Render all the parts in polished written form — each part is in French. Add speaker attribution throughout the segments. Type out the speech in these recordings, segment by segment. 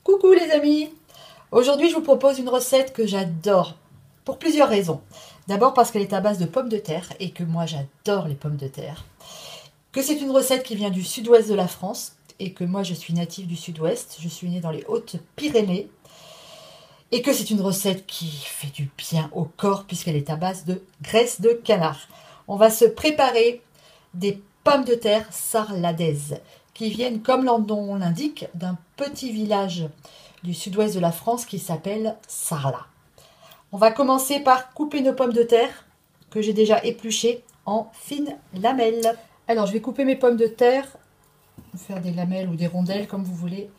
Speaker 1: Coucou les amis! Aujourd'hui je vous propose une recette que j'adore pour plusieurs raisons. D'abord parce qu'elle est à base de pommes de terre et que moi j'adore les pommes de terre. Que c'est une recette qui vient du sud-ouest de la France et que moi je suis native du sud-ouest. Je suis née dans les Hautes-Pyrénées. Et que c'est une recette qui fait du bien au corps puisqu'elle est à base de graisse de canard. On va se préparer des pommes de terre sarladaises qui viennent, comme leur nom l'indique, d'un petit village du sud-ouest de la France qui s'appelle Sarlat. On va commencer par couper nos pommes de terre que j'ai déjà épluchées en fines lamelles. Alors je vais couper mes pommes de terre, faire des lamelles ou des rondelles comme vous voulez,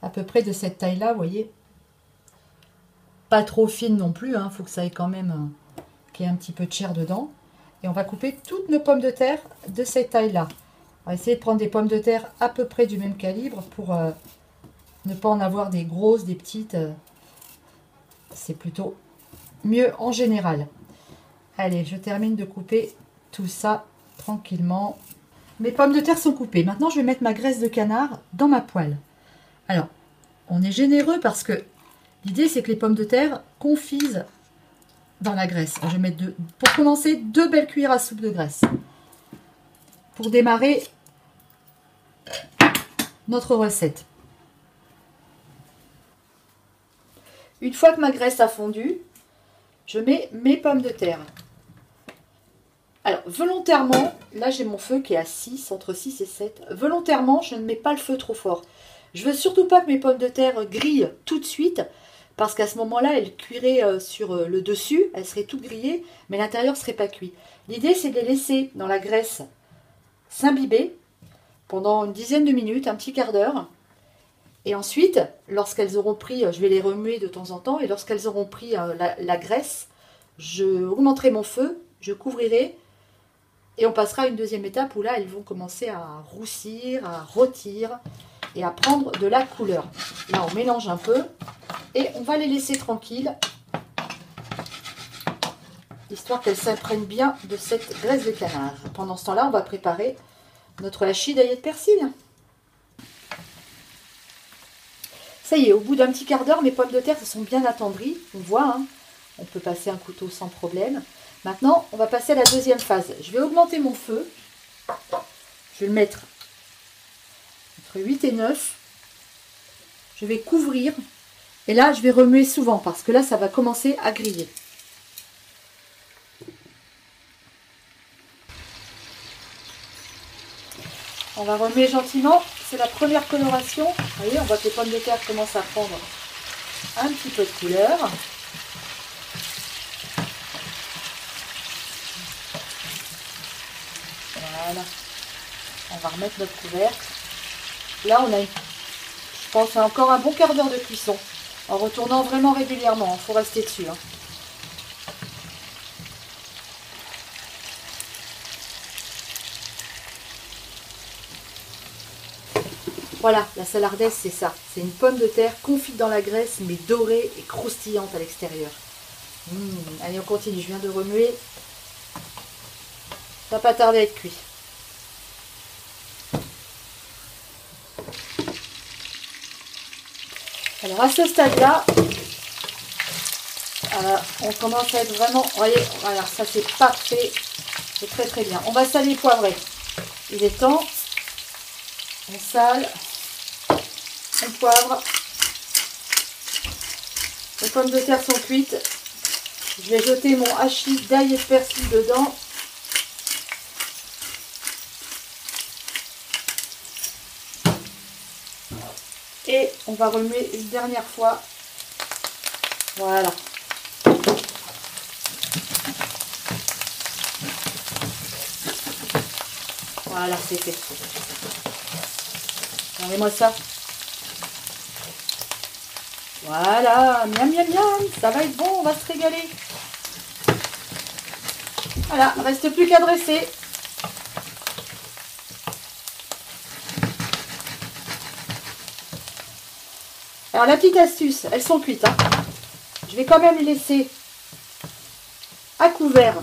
Speaker 1: à peu près de cette taille-là, vous voyez. Pas trop fine non plus, hein, faut que ça ait quand même qu'il y ait un petit peu de chair dedans. Et on va couper toutes nos pommes de terre de cette taille-là. On va essayer de prendre des pommes de terre à peu près du même calibre pour ne pas en avoir des grosses, des petites. C'est plutôt mieux en général. Allez, je termine de couper tout ça tranquillement. Mes pommes de terre sont coupées. Maintenant, je vais mettre ma graisse de canard dans ma poêle. Alors, on est généreux parce que l'idée, c'est que les pommes de terre confisent dans la graisse. Je vais mettre pour commencer 2 belles cuillères à soupe de graisse. Pour démarrer notre recette. Une fois que ma graisse a fondu, je mets mes pommes de terre. Alors, volontairement, là j'ai mon feu qui est à 6, entre 6 et 7. Volontairement, je ne mets pas le feu trop fort. Je veux surtout pas que mes pommes de terre grillent tout de suite, parce qu'à ce moment-là, elles cuiraient sur le dessus, elles seraient toutes grillées, mais l'intérieur ne serait pas cuit. L'idée, c'est de les laisser dans la graisse s'imbiber pendant une dizaine de minutes, un petit quart d'heure. Et ensuite, lorsqu'elles auront pris, je vais les remuer de temps en temps, et lorsqu'elles auront pris la graisse, je augmenterai mon feu, je couvrirai, et on passera à une deuxième étape où là, elles vont commencer à roussir, à rôtir, et à prendre de la couleur. Là, on mélange un peu, et on va les laisser tranquilles, histoire qu'elles s'imprègnent bien de cette graisse de canard. Pendant ce temps-là, on va préparer notre hachis d'ail et de persil. Ça y est, au bout d'un petit quart d'heure, mes pommes de terre se sont bien attendries. On voit, hein, on peut passer un couteau sans problème. Maintenant, on va passer à la deuxième phase. Je vais augmenter mon feu. Je vais le mettre entre 8 et 9. Je vais couvrir. Et là, je vais remuer souvent parce que là, ça va commencer à griller. On va remuer gentiment. C'est la première coloration. Vous voyez, on voit que les pommes de terre commencent à prendre un petit peu de couleur. Voilà. On va remettre notre couvercle. Là, on a, je pense, encore un bon quart d'heure de cuisson. En retournant vraiment régulièrement. Il faut rester dessus. Hein. Voilà, la salardaise, c'est ça. C'est une pomme de terre confite dans la graisse, mais dorée et croustillante à l'extérieur. Allez, on continue. Je viens de remuer. Ça va pas tarder à être cuit. Alors, à ce stade-là, on commence à être vraiment... Vous voyez, voilà, ça c'est parfait. C'est très très bien. On va saler et poivrer. Il est temps. On sale. On poivre. Les pommes de terre sont cuites. Je vais jeter mon hachis d'ail et de persil dedans. Et on va remuer une dernière fois. Voilà. Voilà, c'est fait. Regardez-moi ça. Voilà, miam miam miam, ça va être bon, on va se régaler. Voilà, reste plus qu'à dresser. Alors la petite astuce, elles sont cuites. Hein. Je vais quand même les laisser à couvert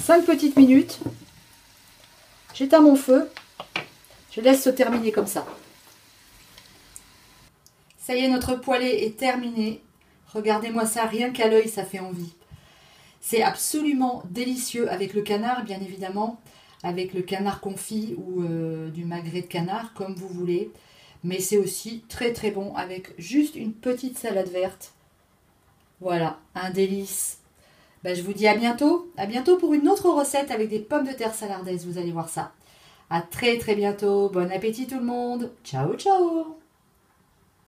Speaker 1: 5 petites minutes. J'éteins mon feu. Je laisse se terminer comme ça. Ça y est, notre poêlée est terminée. Regardez-moi ça, rien qu'à l'œil, ça fait envie. C'est absolument délicieux avec le canard, bien évidemment, avec le canard confit ou du magret de canard, comme vous voulez. Mais c'est aussi très très bon avec juste une petite salade verte. Voilà, un délice. Ben, je vous dis à bientôt. À bientôt pour une autre recette avec des pommes de terre salardaises, vous allez voir ça. À très très bientôt. Bon appétit tout le monde. Ciao ciao.